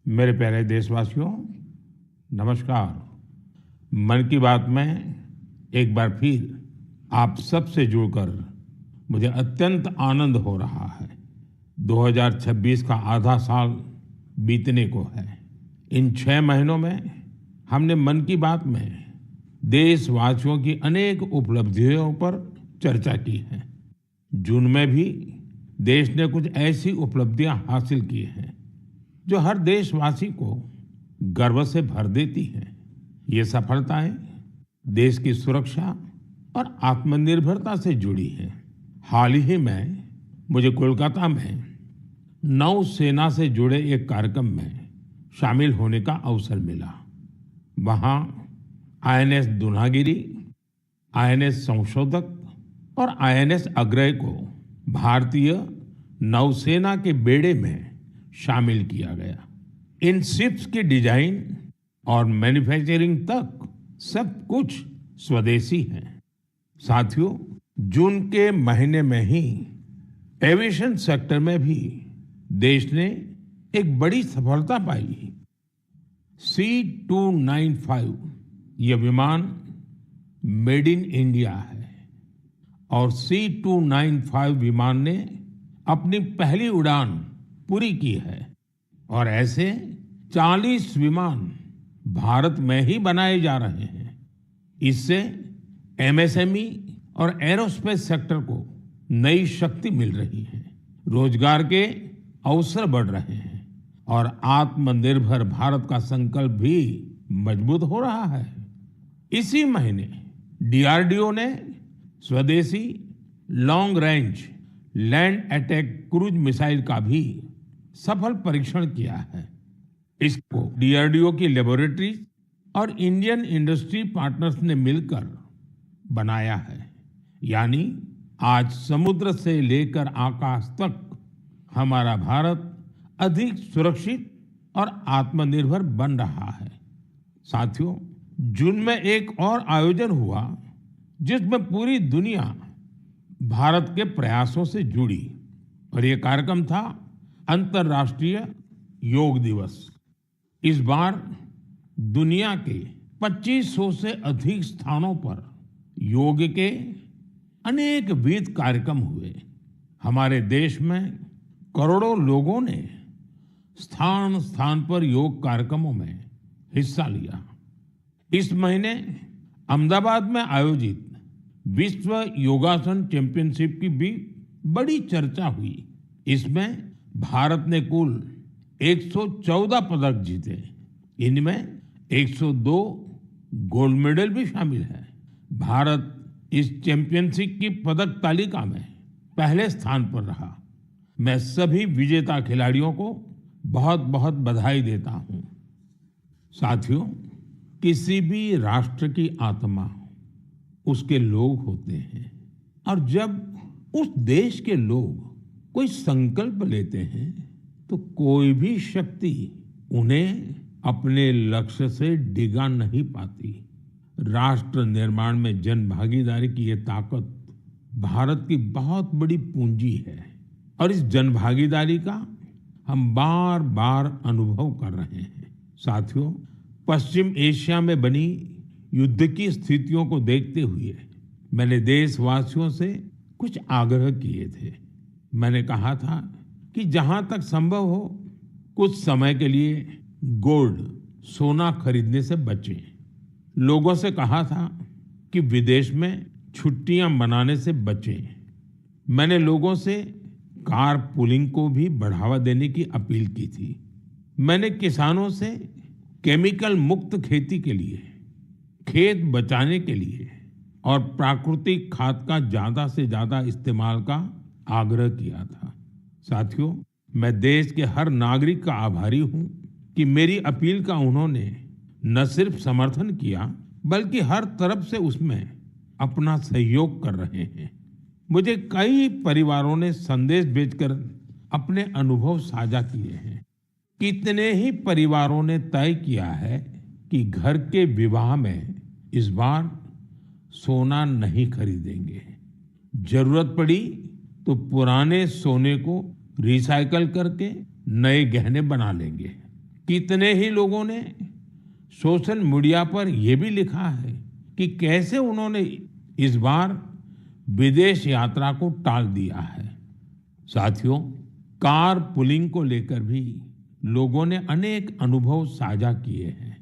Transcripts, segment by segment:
मेरे प्यारे देशवासियों, नमस्कार। मन की बात में एक बार फिर आप सबसे जुड़कर मुझे अत्यंत आनंद हो रहा है। 2026 का आधा साल बीतने को है। इन 6 महीनों में हमने मन की बात में देशवासियों की अनेक उपलब्धियों पर चर्चा की है। जून में भी देश ने कुछ ऐसी उपलब्धियां हासिल की हैं जो हर देशवासी को गर्व से भर देती हैं। ये सफलताएं देश की सुरक्षा और आत्मनिर्भरता से जुड़ी हैं। हाल ही में मुझे कोलकाता में नौसेना से जुड़े एक कार्यक्रम में शामिल होने का अवसर मिला। वहां आईएनएस दुनागिरी, आईएनएस संशोधक और आईएनएस अग्रय को भारतीय नौसेना के बेड़े में शामिल किया गया। इन शिप्स की डिजाइन और मैन्युफैक्चरिंग तक सब कुछ स्वदेशी है। साथियों, जून के महीने में ही एविएशन सेक्टर में भी देश ने एक बड़ी सफलता पाई। C295 यह विमान मेड इन इंडिया है और C295 विमान ने अपनी पहली उड़ान पूरी की है और ऐसे 40 विमान भारत में ही बनाए जा रहे हैं। इससे एमएसएमई और एरोस्पेस सेक्टर को नई शक्ति मिल रही है, रोजगार के अवसर बढ़ रहे हैं और आत्मनिर्भर भारत का संकल्प भी मजबूत हो रहा है। इसी महीने डीआरडीओ ने स्वदेशी long range land attack cruise missile का भी सफल परीक्षण किया है। इसको डीआरडीओ की लेबोरेटरी और इंडियन इंडस्ट्री पार्टनर्स ने मिलकर बनाया है। यानी आज समुद्र से लेकर आकाश तक हमारा भारत अधिक सुरक्षित और आत्मनिर्भर बन रहा है। साथियों, जून में एक और आयोजन हुआ जिसमें पूरी दुनिया भारत के प्रयासों से जुड़ी और ये कार्यक्रम था अंतर्राष्ट्रीय योग दिवस। इस बार दुनिया के 2500 से अधिक स्थानों पर योग के अनेक विविध कार्यक्रम हुए। हमारे देश में करोड़ों लोगों ने स्थान स्थान पर योग कार्यक्रमों में हिस्सा लिया। इस महीने अहमदाबाद में आयोजित विश्व योगासन चैंपियनशिप की भी बड़ी चर्चा हुई। इसमें भारत ने कुल 114 पदक जीते। इनमें 102 गोल्ड मेडल भी शामिल है। भारत इस चैंपियनशिप की पदक तालिका में पहले स्थान पर रहा। मैं सभी विजेता खिलाड़ियों को बहुत बहुत बधाई देता हूं। साथियों, किसी भी राष्ट्र की आत्मा उसके लोग होते हैं और जब उस देश के लोग कोई संकल्प लेते हैं तो कोई भी शक्ति उन्हें अपने लक्ष्य से डिगा नहीं पाती। राष्ट्र निर्माण में जन भागीदारी की ये ताकत भारत की बहुत बड़ी पूंजी है और इस जन भागीदारी का हम बार बार अनुभव कर रहे हैं। साथियों, पश्चिम एशिया में बनी युद्ध की स्थितियों को देखते हुए मैंने देशवासियों से कुछ आग्रह किए थे। मैंने कहा था कि जहां तक संभव हो कुछ समय के लिए गोल्ड सोना खरीदने से बचें। लोगों से कहा था कि विदेश में छुट्टियां मनाने से बचें। मैंने लोगों से कार पूलिंग को भी बढ़ावा देने की अपील की थी। मैंने किसानों से केमिकल मुक्त खेती के लिए, खेत बचाने के लिए और प्राकृतिक खाद का ज्यादा से ज्यादा इस्तेमाल का आग्रह किया था। साथियों, मैं देश के हर नागरिक का आभारी हूं कि मेरी अपील का उन्होंने न सिर्फ समर्थन किया बल्कि हर तरफ से उसमें अपना सहयोग कर रहे हैं। मुझे कई परिवारों ने संदेश भेजकर अपने अनुभव साझा किए हैं। कितने ही परिवारों ने तय किया है कि घर के विवाह में इस बार सोना नहीं खरीदेंगे। जरूरत पड़ी तो पुराने सोने को रिसाइकल करके नए गहने बना लेंगे। कितने ही लोगों ने सोशल मीडिया पर यह भी लिखा है कि कैसे उन्होंने इस बार विदेश यात्रा को टाल दिया है। साथियों, कार पुलिंग को लेकर भी लोगों ने अनेक अनुभव साझा किए हैं।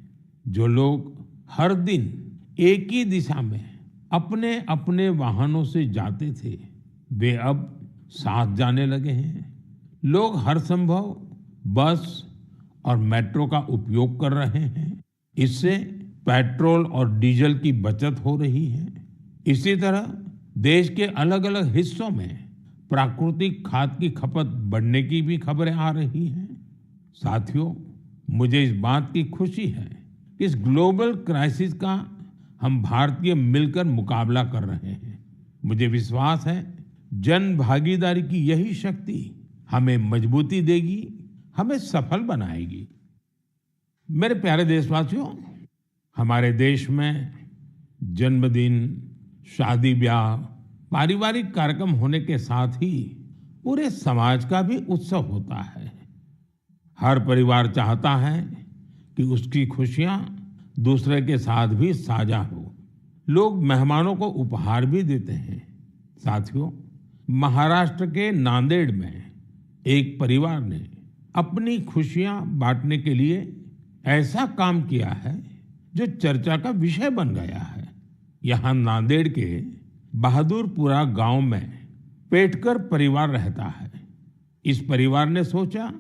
जो लोग हर दिन एक ही दिशा में अपने अपने वाहनों से जाते थे, वे अब साथ जाने लगे हैं। लोग हर संभव बस और मेट्रो का उपयोग कर रहे हैं। इससे पेट्रोल और डीजल की बचत हो रही है। इसी तरह देश के अलग अलग हिस्सों में प्राकृतिक खाद की खपत बढ़ने की भी खबरें आ रही हैं। साथियों, मुझे इस बात की खुशी है कि इस ग्लोबल क्राइसिस का हम भारतीय मिलकर मुकाबला कर रहे हैं। मुझे विश्वास है जन भागीदारी की यही शक्ति हमें मजबूती देगी, हमें सफल बनाएगी। मेरे प्यारे देशवासियों, हमारे देश में जन्मदिन, शादी ब्याह, पारिवारिक कार्यक्रम होने के साथ ही पूरे समाज का भी उत्सव होता है। हर परिवार चाहता है कि उसकी खुशियां दूसरे के साथ भी साझा हो। लोग मेहमानों को उपहार भी देते हैं। साथियों, महाराष्ट्र के नांदेड़ में एक परिवार ने अपनी खुशियां बांटने के लिए ऐसा काम किया है जो चर्चा का विषय बन गया है। यहाँ नांदेड़ के बहादुरपुरा गांव में पेटकर परिवार रहता है। इस परिवार ने सोचा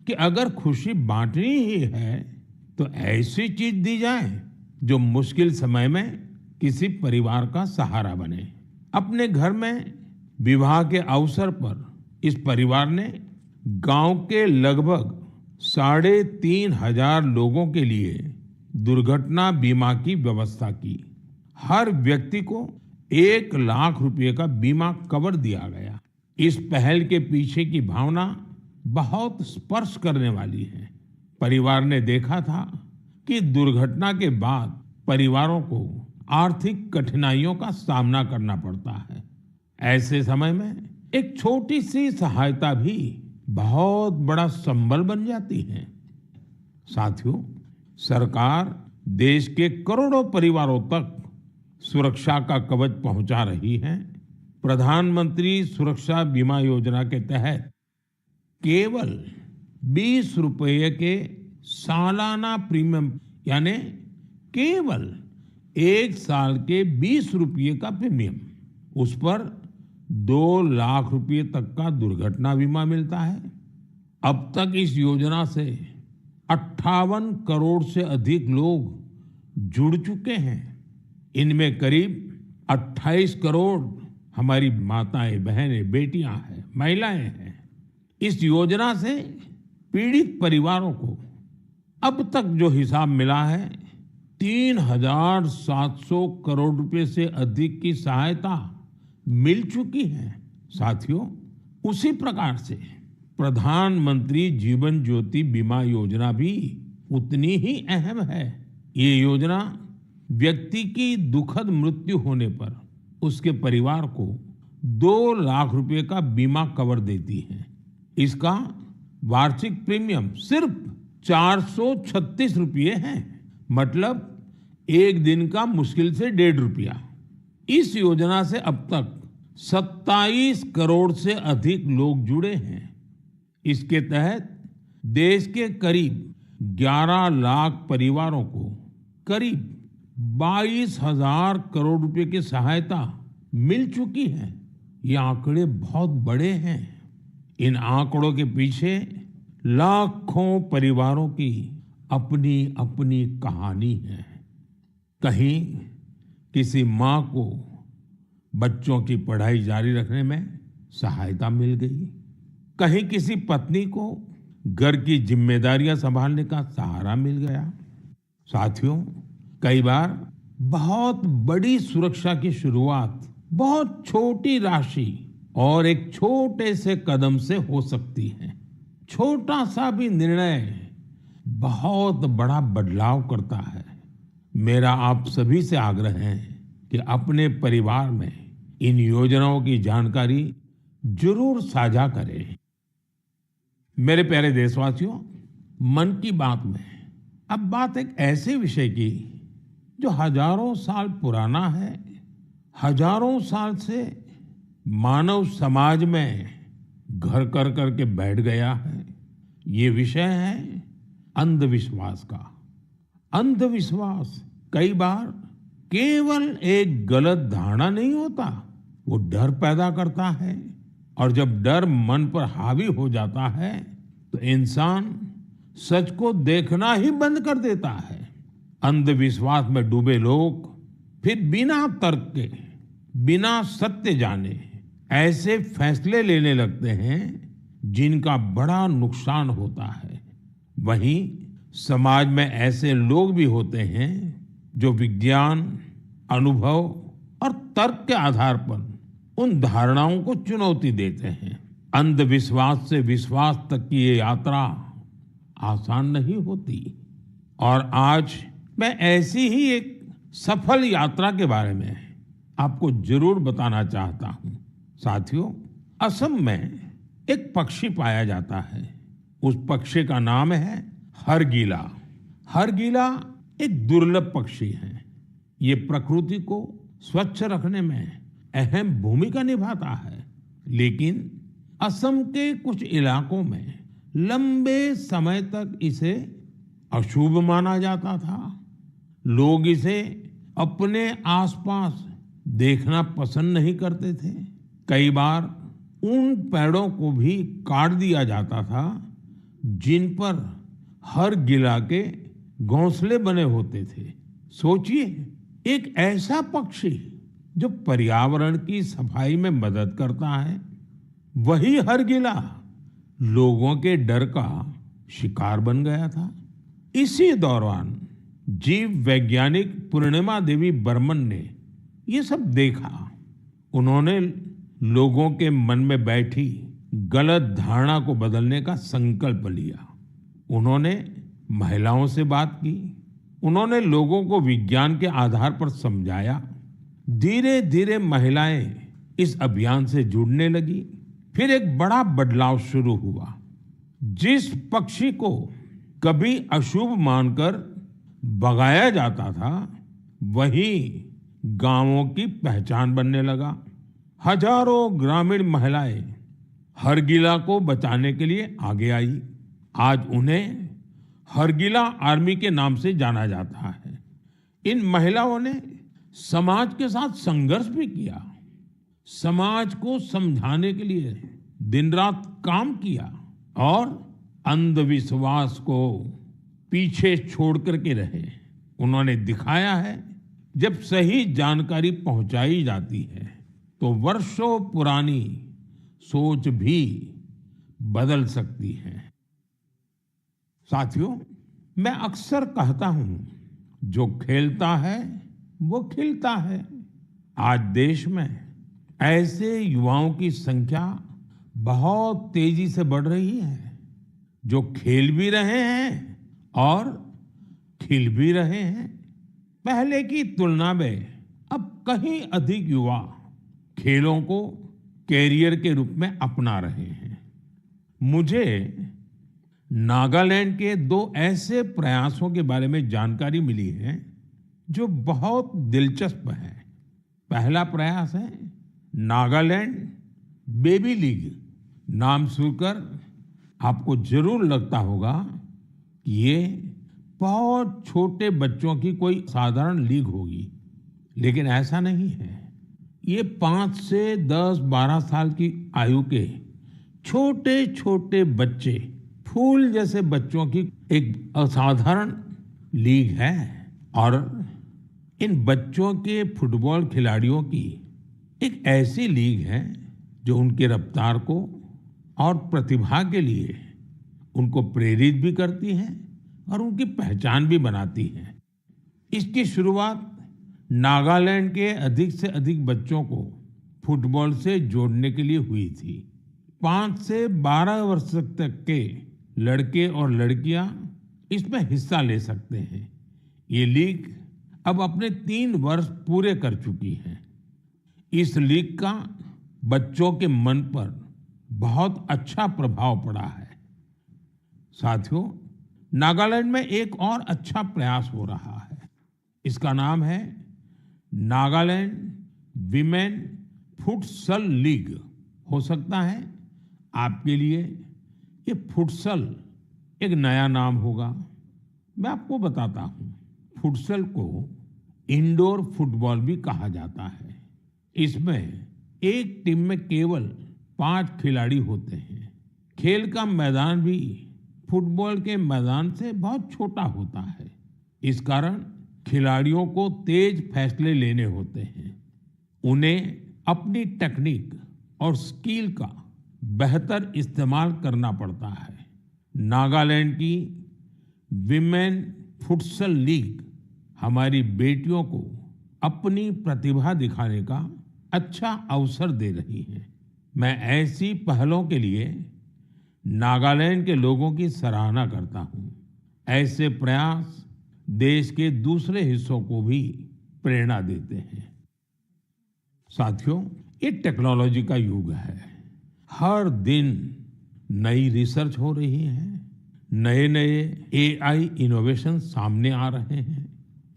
कि अगर खुशी बांटनी ही है तो ऐसी चीज दी जाए जो मुश्किल समय में किसी परिवार का सहारा बने। अपने घर में विवाह के अवसर पर इस परिवार ने गांव के लगभग 3,500 लोगों के लिए दुर्घटना बीमा की व्यवस्था की। हर व्यक्ति को 1 लाख रुपए का बीमा कवर दिया गया। इस पहल के पीछे की भावना बहुत स्पर्श करने वाली है। परिवार ने देखा था कि दुर्घटना के बाद परिवारों को आर्थिक कठिनाइयों का सामना करना पड़ता है। ऐसे समय में एक छोटी सी सहायता भी बहुत बड़ा संबल बन जाती है। साथियों, सरकार देश के करोड़ों परिवारों तक सुरक्षा का कवच पहुंचा रही है। प्रधानमंत्री सुरक्षा बीमा योजना के तहत केवल 20 रुपये के सालाना प्रीमियम, यानी केवल 1 साल के 20 रुपये का प्रीमियम, उस पर 2 लाख रुपए तक का दुर्घटना बीमा मिलता है। अब तक इस योजना से 58 करोड़ से अधिक लोग जुड़ चुके हैं। इनमें करीब 28 करोड़ हमारी माताएं, बहनें, बेटियां हैं, महिलाएं हैं। इस योजना से पीड़ित परिवारों को अब तक जो हिसाब मिला है, 3,700 करोड़ रुपए से अधिक की सहायता मिल चुकी है। साथियों, उसी प्रकार से प्रधानमंत्री जीवन ज्योति बीमा योजना भी उतनी ही अहम है। ये योजना व्यक्ति की दुखद मृत्यु होने पर उसके परिवार को 2 लाख रुपए का बीमा कवर देती है। इसका वार्षिक प्रीमियम सिर्फ 436 रुपये है, मतलब एक दिन का मुश्किल से 1.5 रुपया। इस योजना से अब तक 27 करोड़ से अधिक लोग जुड़े हैं। इसके तहत देश के करीब 11 लाख परिवारों को करीब 22,000 करोड़ रुपए की सहायता मिल चुकी है। ये आंकड़े बहुत बड़े हैं। इन आंकड़ों के पीछे लाखों परिवारों की अपनी अपनी कहानी है। कहीं किसी माँ को बच्चों की पढ़ाई जारी रखने में सहायता मिल गई, कहीं किसी पत्नी को घर की जिम्मेदारियां संभालने का सहारा मिल गया। साथियों, कई बार बहुत बड़ी सुरक्षा की शुरुआत बहुत छोटी राशि और एक छोटे से कदम से हो सकती है। छोटा सा भी निर्णय बहुत बड़ा बदलाव करता है। मेरा आप सभी से आग्रह है कि अपने परिवार में इन योजनाओं की जानकारी जरूर साझा करें। मेरे प्यारे देशवासियों, मन की बात में अब बात एक ऐसे विषय की जो हजारों साल पुराना है, हजारों साल से मानव समाज में घर कर करके बैठ गया है। ये विषय है अंधविश्वास का। अंधविश्वास कई बार केवल एक गलत धारणा नहीं होता, वो डर पैदा करता है। और जब डर मन पर हावी हो जाता है तो इंसान सच को देखना ही बंद कर देता है। अंधविश्वास में डूबे लोग फिर बिना तर्क के, बिना सत्य जाने ऐसे फैसले लेने लगते हैं जिनका बड़ा नुकसान होता है। वहीं समाज में ऐसे लोग भी होते हैं जो विज्ञान, अनुभव और तर्क के आधार पर उन धारणाओं को चुनौती देते हैं। अंधविश्वास से विश्वास तक की ये यात्रा आसान नहीं होती। और आज मैं ऐसी ही एक सफल यात्रा के बारे में आपको जरूर बताना चाहता हूं। साथियों, असम में एक पक्षी पाया जाता है। उस पक्षी का नाम है हरगिला। हरगिला एक दुर्लभ पक्षी है। ये प्रकृति को स्वच्छ रखने में अहम भूमिका निभाता है, लेकिन असम के कुछ इलाकों में लंबे समय तक इसे अशुभ माना जाता था। लोग इसे अपने आसपास देखना पसंद नहीं करते थे। कई बार उन पेड़ों को भी काट दिया जाता था जिन पर हरगिला के घोंसले बने होते थे। सोचिए, एक ऐसा पक्षी जो पर्यावरण की सफाई में मदद करता है, वही हरगिला लोगों के डर का शिकार बन गया था। इसी दौरान जीव वैज्ञानिक पूर्णिमा देवी बर्मन ने ये सब देखा। उन्होंने लोगों के मन में बैठी गलत धारणा को बदलने का संकल्प लिया। उन्होंने महिलाओं से बात की, उन्होंने लोगों को विज्ञान के आधार पर समझाया। धीरे धीरे महिलाएं इस अभियान से जुड़ने लगी। फिर एक बड़ा बदलाव शुरू हुआ। जिस पक्षी को कभी अशुभ मानकर भगाया जाता था, वही गांवों की पहचान बनने लगा। हजारों ग्रामीण महिलाएं हरगिला को बचाने के लिए आगे आई। आज उन्हें हरगिला आर्मी के नाम से जाना जाता है। इन महिलाओं ने समाज के साथ संघर्ष भी किया, समाज को समझाने के लिए दिन रात काम किया और अंधविश्वास को पीछे छोड़ करके रहे। उन्होंने दिखाया है जब सही जानकारी पहुंचाई जाती है तो वर्षों पुरानी सोच भी बदल सकती है। साथियों, मैं अक्सर कहता हूं, जो खेलता है वो खिलता है। आज देश में ऐसे युवाओं की संख्या बहुत तेजी से बढ़ रही है जो खेल भी रहे हैं और खिल भी रहे हैं। पहले की तुलना में अब कहीं अधिक युवा खेलों को कैरियर के रूप में अपना रहे हैं। मुझे नागालैंड के दो ऐसे प्रयासों के बारे में जानकारी मिली है जो बहुत दिलचस्प है। पहला प्रयास है नागालैंड बेबी लीग। नाम सुनकर आपको जरूर लगता होगा कि ये बहुत छोटे बच्चों की कोई साधारण लीग होगी, लेकिन ऐसा नहीं है। ये 5 से 10-12 साल की आयु के छोटे छोटे बच्चे, फूल जैसे बच्चों की एक असाधारण लीग है। और इन बच्चों के फुटबॉल खिलाड़ियों की एक ऐसी लीग है जो उनकी रफ्तार को और प्रतिभा के लिए उनको प्रेरित भी करती है और उनकी पहचान भी बनाती है। इसकी शुरुआत नागालैंड के अधिक से अधिक बच्चों को फुटबॉल से जोड़ने के लिए हुई थी। 5 से 12 वर्ष तक के लड़के और लड़कियां इसमें हिस्सा ले सकते हैं। ये लीग अब अपने 3 वर्ष पूरे कर चुकी है। इस लीग का बच्चों के मन पर बहुत अच्छा प्रभाव पड़ा है। साथियों, नागालैंड में एक और अच्छा प्रयास हो रहा है। इसका नाम है नागालैंड विमेन फुटसल लीग। हो सकता है आपके लिए ये फुटसल एक नया नाम होगा। मैं आपको बताता हूँ, फुटसल को इंडोर फुटबॉल भी कहा जाता है। इसमें एक टीम में केवल 5 खिलाड़ी होते हैं। खेल का मैदान भी फुटबॉल के मैदान से बहुत छोटा होता है। इस कारण खिलाड़ियों को तेज फैसले लेने होते हैं। उन्हें अपनी टेक्निक और स्किल का बेहतर इस्तेमाल करना पड़ता है। नागालैंड की विमेन फुटसल लीग हमारी बेटियों को अपनी प्रतिभा दिखाने का अच्छा अवसर दे रही है। मैं ऐसी पहलों के लिए नागालैंड के लोगों की सराहना करता हूं। ऐसे प्रयास देश के दूसरे हिस्सों को भी प्रेरणा देते हैं। साथियों, ये टेक्नोलॉजी का युग है। हर दिन नई रिसर्च हो रही है, नए नए एआई इनोवेशन सामने आ रहे हैं।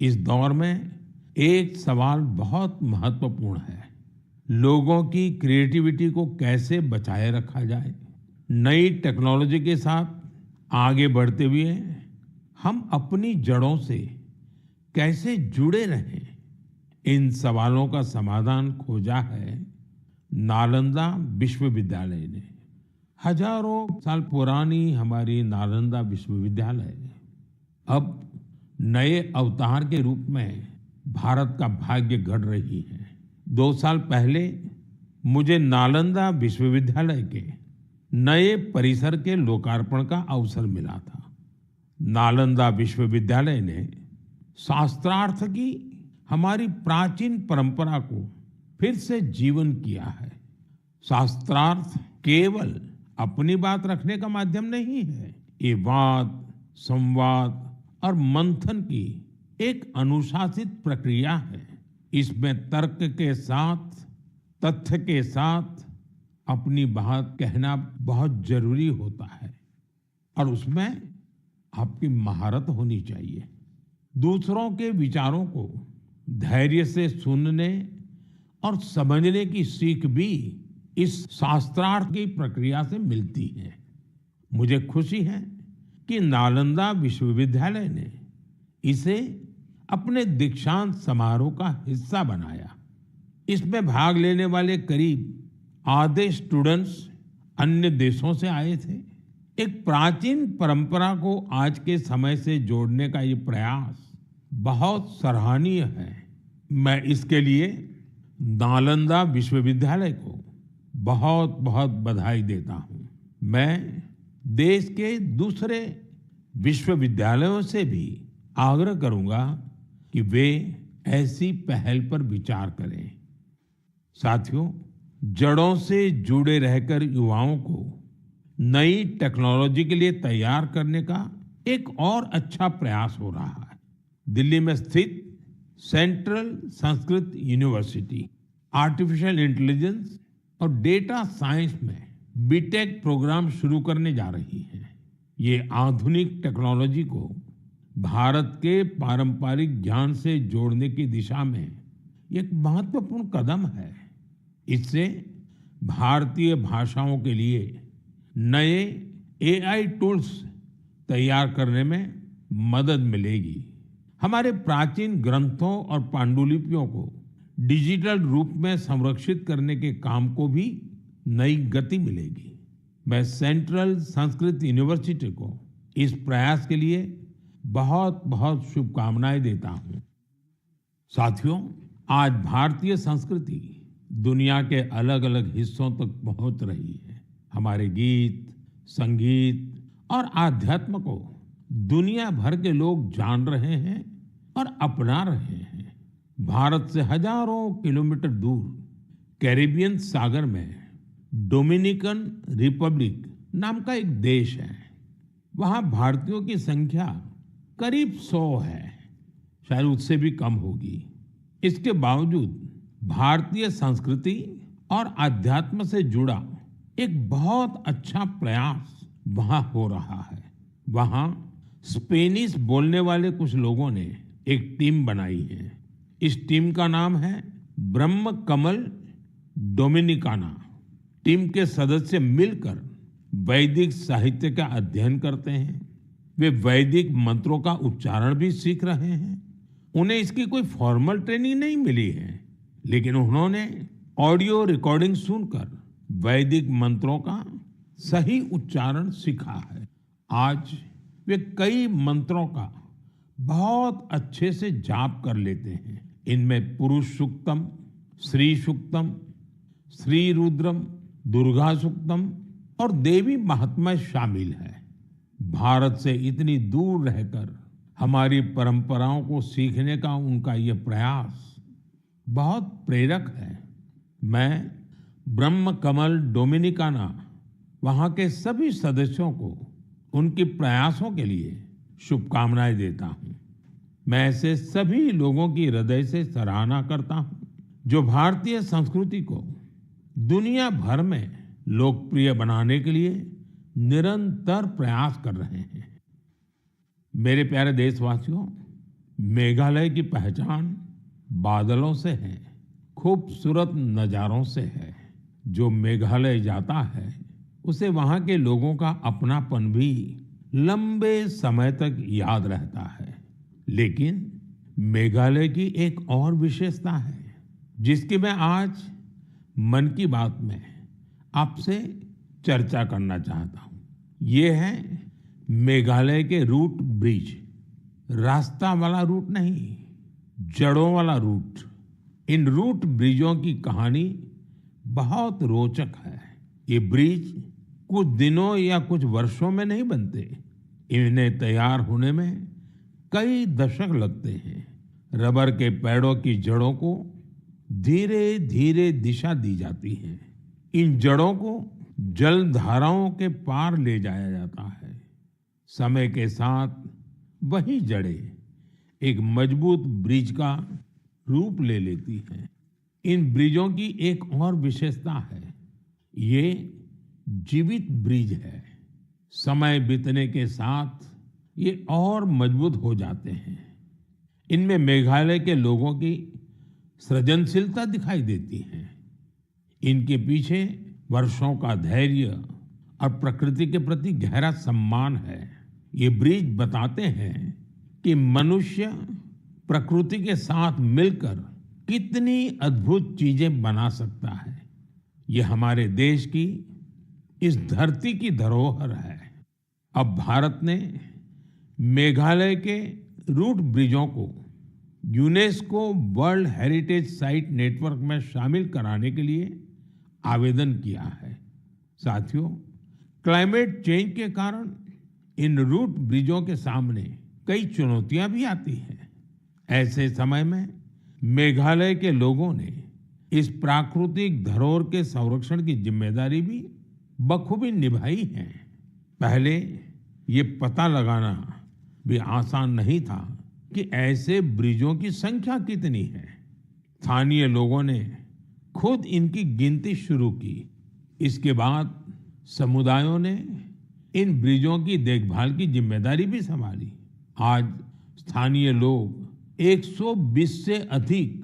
इस दौर में एक सवाल बहुत महत्वपूर्ण है, लोगों की क्रिएटिविटी को कैसे बचाए रखा जाए। नई टेक्नोलॉजी के साथ आगे बढ़ते हुए हम अपनी जड़ों से कैसे जुड़े रहें, इन सवालों का समाधान खोजा है नालंदा विश्वविद्यालय ने। हजारों साल पुरानी हमारी नालंदा विश्वविद्यालय अब नए अवतार के रूप में भारत का भाग्य गढ़ रही है। 2 साल पहले मुझे नालंदा विश्वविद्यालय के नए परिसर के लोकार्पण का अवसर मिला था। नालंदा विश्वविद्यालय ने शास्त्रार्थ की हमारी प्राचीन परंपरा को फिर से जीवन किया है। शास्त्रार्थ केवल अपनी बात रखने का माध्यम नहीं है, ये वाद, संवाद और मंथन की एक अनुशासित प्रक्रिया है। इसमें तर्क के साथ, तथ्य के साथ अपनी बात कहना बहुत जरूरी होता है और उसमें आपकी महारत होनी चाहिए। दूसरों के विचारों को धैर्य से सुनने और समझने की सीख भी इस शास्त्रार्थ की प्रक्रिया से मिलती है। मुझे खुशी है कि नालंदा विश्वविद्यालय ने इसे अपने दीक्षांत समारोह का हिस्सा बनाया। इसमें भाग लेने वाले करीब आधे स्टूडेंट्स अन्य देशों से आए थे। एक प्राचीन परंपरा को आज के समय से जोड़ने का ये प्रयास बहुत सराहनीय है। मैं इसके लिए नालंदा विश्वविद्यालय को बहुत बहुत बधाई देता हूं। मैं देश के दूसरे विश्वविद्यालयों से भी आग्रह करूंगा कि वे ऐसी पहल पर विचार करें। साथियों, जड़ों से जुड़े रहकर युवाओं को नई टेक्नोलॉजी के लिए तैयार करने का एक और अच्छा प्रयास हो रहा है। दिल्ली में स्थित central Sanskrit university artificial intelligence और डेटा साइंस में बीटेक प्रोग्राम शुरू करने जा रही है। ये आधुनिक टेक्नोलॉजी को भारत के पारंपरिक ज्ञान से जोड़ने की दिशा में एक महत्वपूर्ण कदम है। इससे भारतीय भाषाओं के लिए नए एआई टूल्स तैयार करने में मदद मिलेगी। हमारे प्राचीन ग्रंथों और पांडुलिपियों को डिजिटल रूप में संरक्षित करने के काम को भी नई गति मिलेगी। मैं सेंट्रल संस्कृत यूनिवर्सिटी को इस प्रयास के लिए बहुत बहुत शुभकामनाएं देता हूं। साथियों, आज भारतीय संस्कृति दुनिया के अलग अलग हिस्सों तक पहुंच रही है। हमारे गीत, संगीत और आध्यात्म को दुनिया भर के लोग जान रहे हैं और अपना रहे हैं। भारत से हजारों किलोमीटर दूर कैरिबियन सागर में डोमिनिकन रिपब्लिक नाम का एक देश है। वहां भारतीयों की संख्या करीब 100 है, शायद उससे भी कम होगी। इसके बावजूद भारतीय संस्कृति और आध्यात्म से जुड़ा एक बहुत अच्छा प्रयास वहां हो रहा है। वहां स्पेनिश बोलने वाले कुछ लोगों ने एक टीम बनाई है। इस टीम का नाम है ब्रह्म कमल डोमिनिकाना। टीम के सदस्य मिलकर वैदिक साहित्य का अध्ययन करते हैं। वे वैदिक मंत्रों का उच्चारण भी सीख रहे हैं। उन्हें इसकी कोई फॉर्मल ट्रेनिंग नहीं मिली है, लेकिन उन्होंने ऑडियो रिकॉर्डिंग सुनकर वैदिक मंत्रों का सही उच्चारण सीखा है। आज वे कई मंत्रों का बहुत अच्छे से जाप कर लेते हैं। इनमें पुरुष सूक्तम, श्री सूक्तम, श्री रुद्रम, दुर्गा सूक्तम और देवी महात्म्य शामिल है। भारत से इतनी दूर रहकर हमारी परंपराओं को सीखने का उनका ये प्रयास बहुत प्रेरक है। मैं ब्रह्म कमल डोमिनिकाना वहाँ के सभी सदस्यों को उनके प्रयासों के लिए शुभकामनाएं देता हूँ। मैं ऐसे सभी लोगों की हृदय से सराहना करता हूँ जो भारतीय संस्कृति को दुनिया भर में लोकप्रिय बनाने के लिए निरंतर प्रयास कर रहे हैं। मेरे प्यारे देशवासियों, मेघालय की पहचान बादलों से है, खूबसूरत नज़ारों से है। जो मेघालय जाता है उसे वहाँ के लोगों का अपनापन भी लंबे समय तक याद रहता है। लेकिन मेघालय की एक और विशेषता है जिसकी मैं आज मन की बात में आपसे चर्चा करना चाहता हूँ। ये है मेघालय के रूट ब्रिज। रास्ता वाला रूट नहीं, जड़ों वाला रूट। इन रूट ब्रिजों की कहानी बहुत रोचक है। ये ब्रिज कुछ दिनों या कुछ वर्षों में नहीं बनते। इन्हें तैयार होने में कई दशक लगते हैं। रबर के पेड़ों की जड़ों को धीरे धीरे दिशा दी जाती है। इन जड़ों को जल धाराओं के पार ले जाया जाता है। समय के साथ वही जड़ें एक मजबूत ब्रिज का रूप ले लेती हैं। इन ब्रिजों की एक और विशेषता है, ये जीवित ब्रिज है। समय बीतने के साथ ये और मजबूत हो जाते हैं। इनमें मेघालय के लोगों की सृजनशीलता दिखाई देती है। इनके पीछे वर्षों का धैर्य और प्रकृति के प्रति गहरा सम्मान है। ये ब्रिज बताते हैं कि मनुष्य प्रकृति के साथ मिलकर कितनी अद्भुत चीजें बना सकता है। ये हमारे देश की इस धरती की धरोहर है। अब भारत ने मेघालय के रूट ब्रिजों को UNESCO world heritage site network में शामिल कराने के लिए आवेदन किया है। साथियों, क्लाइमेट चेंज के कारण इन रूट ब्रिजों के सामने कई चुनौतियां भी आती हैं। ऐसे समय में मेघालय के लोगों ने इस प्राकृतिक धरोहर के संरक्षण की जिम्मेदारी भी बखूबी निभाई है। पहले ये पता लगाना भी आसान नहीं था कि ऐसे ब्रिजों की संख्या कितनी है। स्थानीय लोगों ने खुद इनकी गिनती शुरू की। इसके बाद समुदायों ने इन ब्रिजों की देखभाल की जिम्मेदारी भी संभाली। आज स्थानीय लोग 120 से अधिक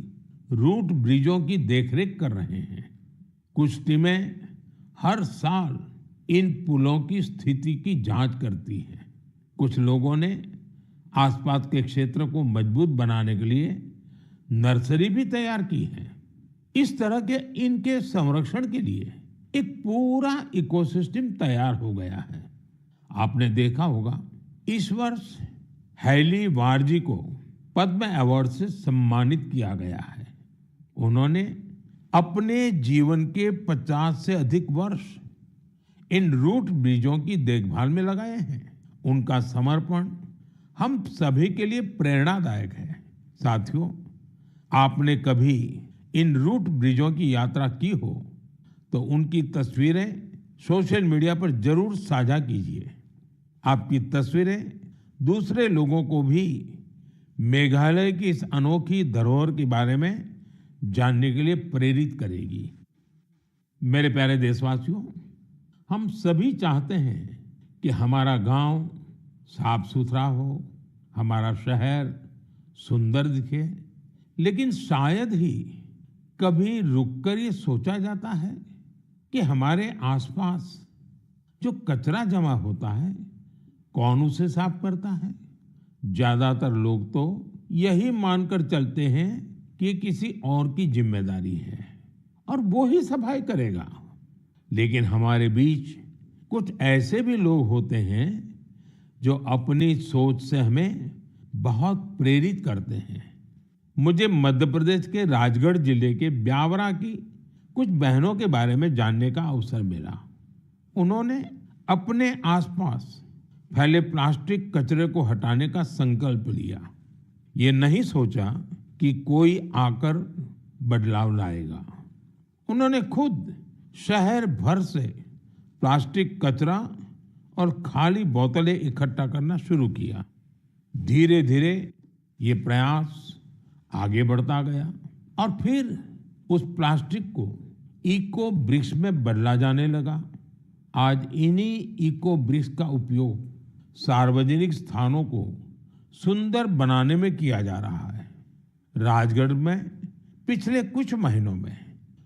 रूट ब्रिजों की देखरेख कर रहे हैं। कुछ टीमें हर साल इन पुलों की स्थिति की जांच करती हैं। कुछ लोगों ने आसपास के क्षेत्र को मजबूत बनाने के लिए नर्सरी भी तैयार की है। इस तरह के इनके संरक्षण के लिए एक पूरा इकोसिस्टम तैयार हो गया है। आपने देखा होगा, इस वर्ष हैली वारजी को पद्म अवार्ड से सम्मानित किया गया है। उन्होंने अपने जीवन के 50 से अधिक वर्ष इन रूट ब्रिजों की देखभाल में लगाए हैं। उनका समर्पण हम सभी के लिए प्रेरणादायक है। साथियों, आपने कभी इन रूट ब्रिजों की यात्रा की हो तो उनकी तस्वीरें सोशल मीडिया पर जरूर साझा कीजिए। आपकी तस्वीरें दूसरे लोगों को भी मेघालय की इस अनोखी धरोहर के बारे में जानने के लिए प्रेरित करेगी। मेरे प्यारे देशवासियों, हम सभी चाहते हैं कि हमारा गांव, साफ सुथरा हो, हमारा शहर सुंदर दिखे। लेकिन शायद ही कभी रुककर ये सोचा जाता है कि हमारे आसपास जो कचरा जमा होता है, कौन उसे साफ करता है? ज्यादातर लोग तो यही मानकर चलते हैं कि ये किसी और की जिम्मेदारी है और वो ही सफाई करेगा। लेकिन हमारे बीच कुछ ऐसे भी लोग होते हैं जो अपनी सोच से हमें बहुत प्रेरित करते हैं। मुझे मध्य प्रदेश के राजगढ़ जिले के ब्यावरा की कुछ बहनों के बारे में जानने का अवसर मिला। उन्होंने अपने आसपास फैले प्लास्टिक कचरे को हटाने का संकल्प लिया। ये नहीं सोचा कि कोई आकर बदलाव लाएगा। उन्होंने खुद शहर भर से प्लास्टिक कचरा और खाली बोतलें इकट्ठा करना शुरू किया। धीरे धीरे ये प्रयास आगे बढ़ता गया और फिर उस प्लास्टिक को इको ब्रिक्स में बदला जाने लगा। आज इन्हीं इको ब्रिक्स का उपयोग सार्वजनिक स्थानों को सुंदर बनाने में किया जा रहा है। राजगढ़ में पिछले कुछ महीनों में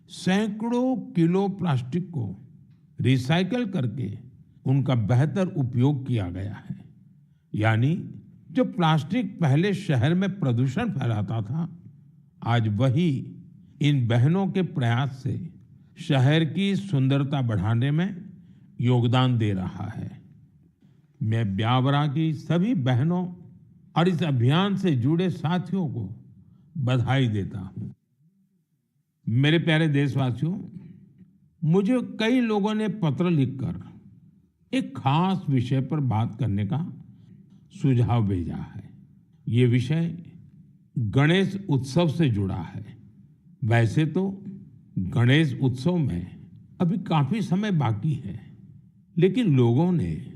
सैकड़ों किलो प्लास्टिक को रिसाइकल करके उनका बेहतर उपयोग किया गया है। यानी जो प्लास्टिक पहले शहर में प्रदूषण फैलाता था, आज वही इन बहनों के प्रयास से शहर की सुंदरता बढ़ाने में योगदान दे रहा है। मैं ब्यावरा की सभी बहनों और इस अभियान से जुड़े साथियों को बधाई देता हूं। मेरे प्यारे देशवासियों, मुझे कई लोगों ने पत्र लिखकर एक खास विषय पर बात करने का सुझाव भेजा है। ये विषय गणेश उत्सव से जुड़ा है। वैसे तो गणेश उत्सव में अभी काफी समय बाकी है, लेकिन लोगों ने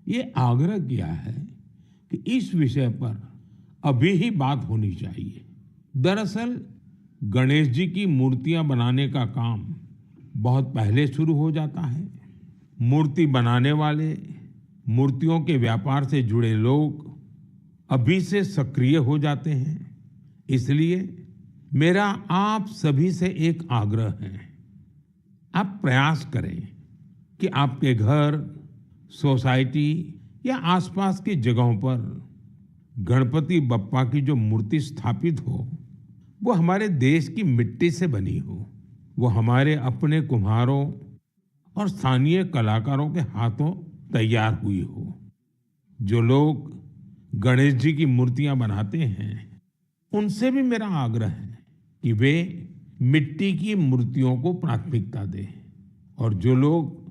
ये आग्रह किया है कि इस विषय पर अभी ही बात होनी चाहिए। दरअसल गणेश जी की मूर्तियां बनाने का काम बहुत पहले शुरू हो जाता है। मूर्ति बनाने वाले, मूर्तियों के व्यापार से जुड़े लोग अभी से सक्रिय हो जाते हैं। इसलिए मेरा आप सभी से एक आग्रह है, आप प्रयास करें कि आपके घर, सोसाइटी या आसपास की जगहों पर गणपति बप्पा की जो मूर्ति स्थापित हो, वो हमारे देश की मिट्टी से बनी हो, वो हमारे अपने कुम्हारों और स्थानीय कलाकारों के हाथों तैयार हुई हो। जो लोग गणेश जी की मूर्तियां बनाते हैं, उनसे भी मेरा आग्रह है कि वे मिट्टी की मूर्तियों को प्राथमिकता दें। और जो लोग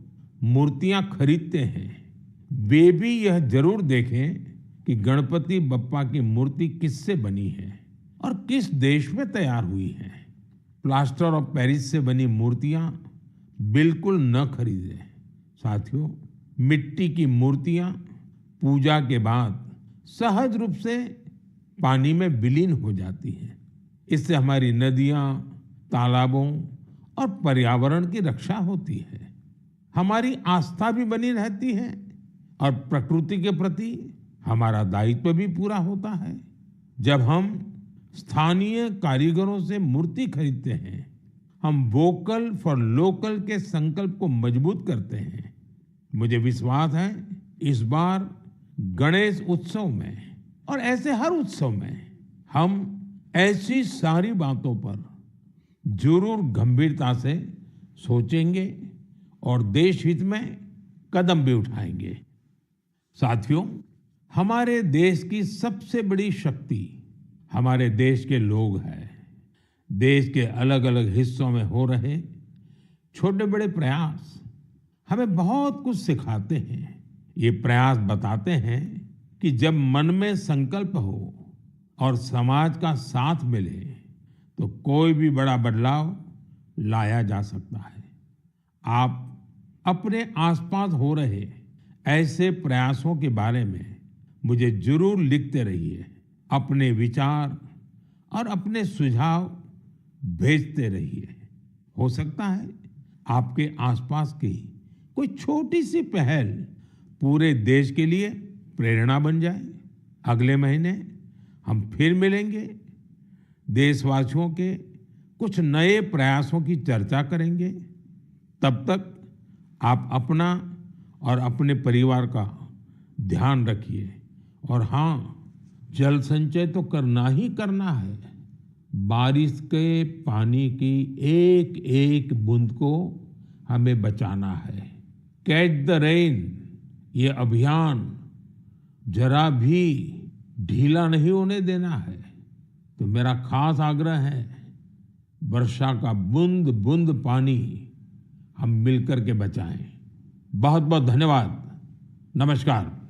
मूर्तियां खरीदते हैं, वे भी यह जरूर देखें कि गणपति बप्पा की मूर्ति किससे बनी है और किस देश में तैयार हुई है। प्लास्टर ऑफ पेरिस से बनी मूर्तियां बिल्कुल न खरीदें। साथियों, मिट्टी की मूर्तियां पूजा के बाद सहज रूप से पानी में विलीन हो जाती हैं। इससे हमारी नदियां, तालाबों और पर्यावरण की रक्षा होती है। हमारी आस्था भी बनी रहती है और प्रकृति के प्रति हमारा दायित्व भी पूरा होता है। जब हम स्थानीय कारीगरों से मूर्ति खरीदते हैं, हम वोकल फॉर लोकल के संकल्प को मजबूत करते हैं। मुझे विश्वास है इस बार गणेश उत्सव में और ऐसे हर उत्सव में हम ऐसी सारी बातों पर जरूर गंभीरता से सोचेंगे और देश हित में कदम भी उठाएंगे। साथियों, हमारे देश की सबसे बड़ी शक्ति हमारे देश के लोग हैं। देश के अलग अलग हिस्सों में हो रहे छोटे बड़े प्रयास हमें बहुत कुछ सिखाते हैं। ये प्रयास बताते हैं कि जब मन में संकल्प हो और समाज का साथ मिले तो कोई भी बड़ा बदलाव लाया जा सकता है। आप अपने आसपास हो रहे ऐसे प्रयासों के बारे में मुझे जरूर लिखते रहिए। अपने विचार और अपने सुझाव भेजते रहिए। हो सकता है आपके आसपास की कोई छोटी सी पहल पूरे देश के लिए प्रेरणा बन जाए। अगले महीने हम फिर मिलेंगे, देशवासियों के कुछ नए प्रयासों की चर्चा करेंगे। तब तक आप अपना और अपने परिवार का ध्यान रखिए। और हाँ, जल संचय तो करना ही करना है। बारिश के पानी की एक एक बूंद को हमें बचाना है। कैच द रेन, ये अभियान जरा भी ढीला नहीं होने देना है। तो मेरा खास आग्रह है, वर्षा का बूंद बूंद पानी हम मिलकर के बचाएं। बहुत बहुत धन्यवाद। नमस्कार।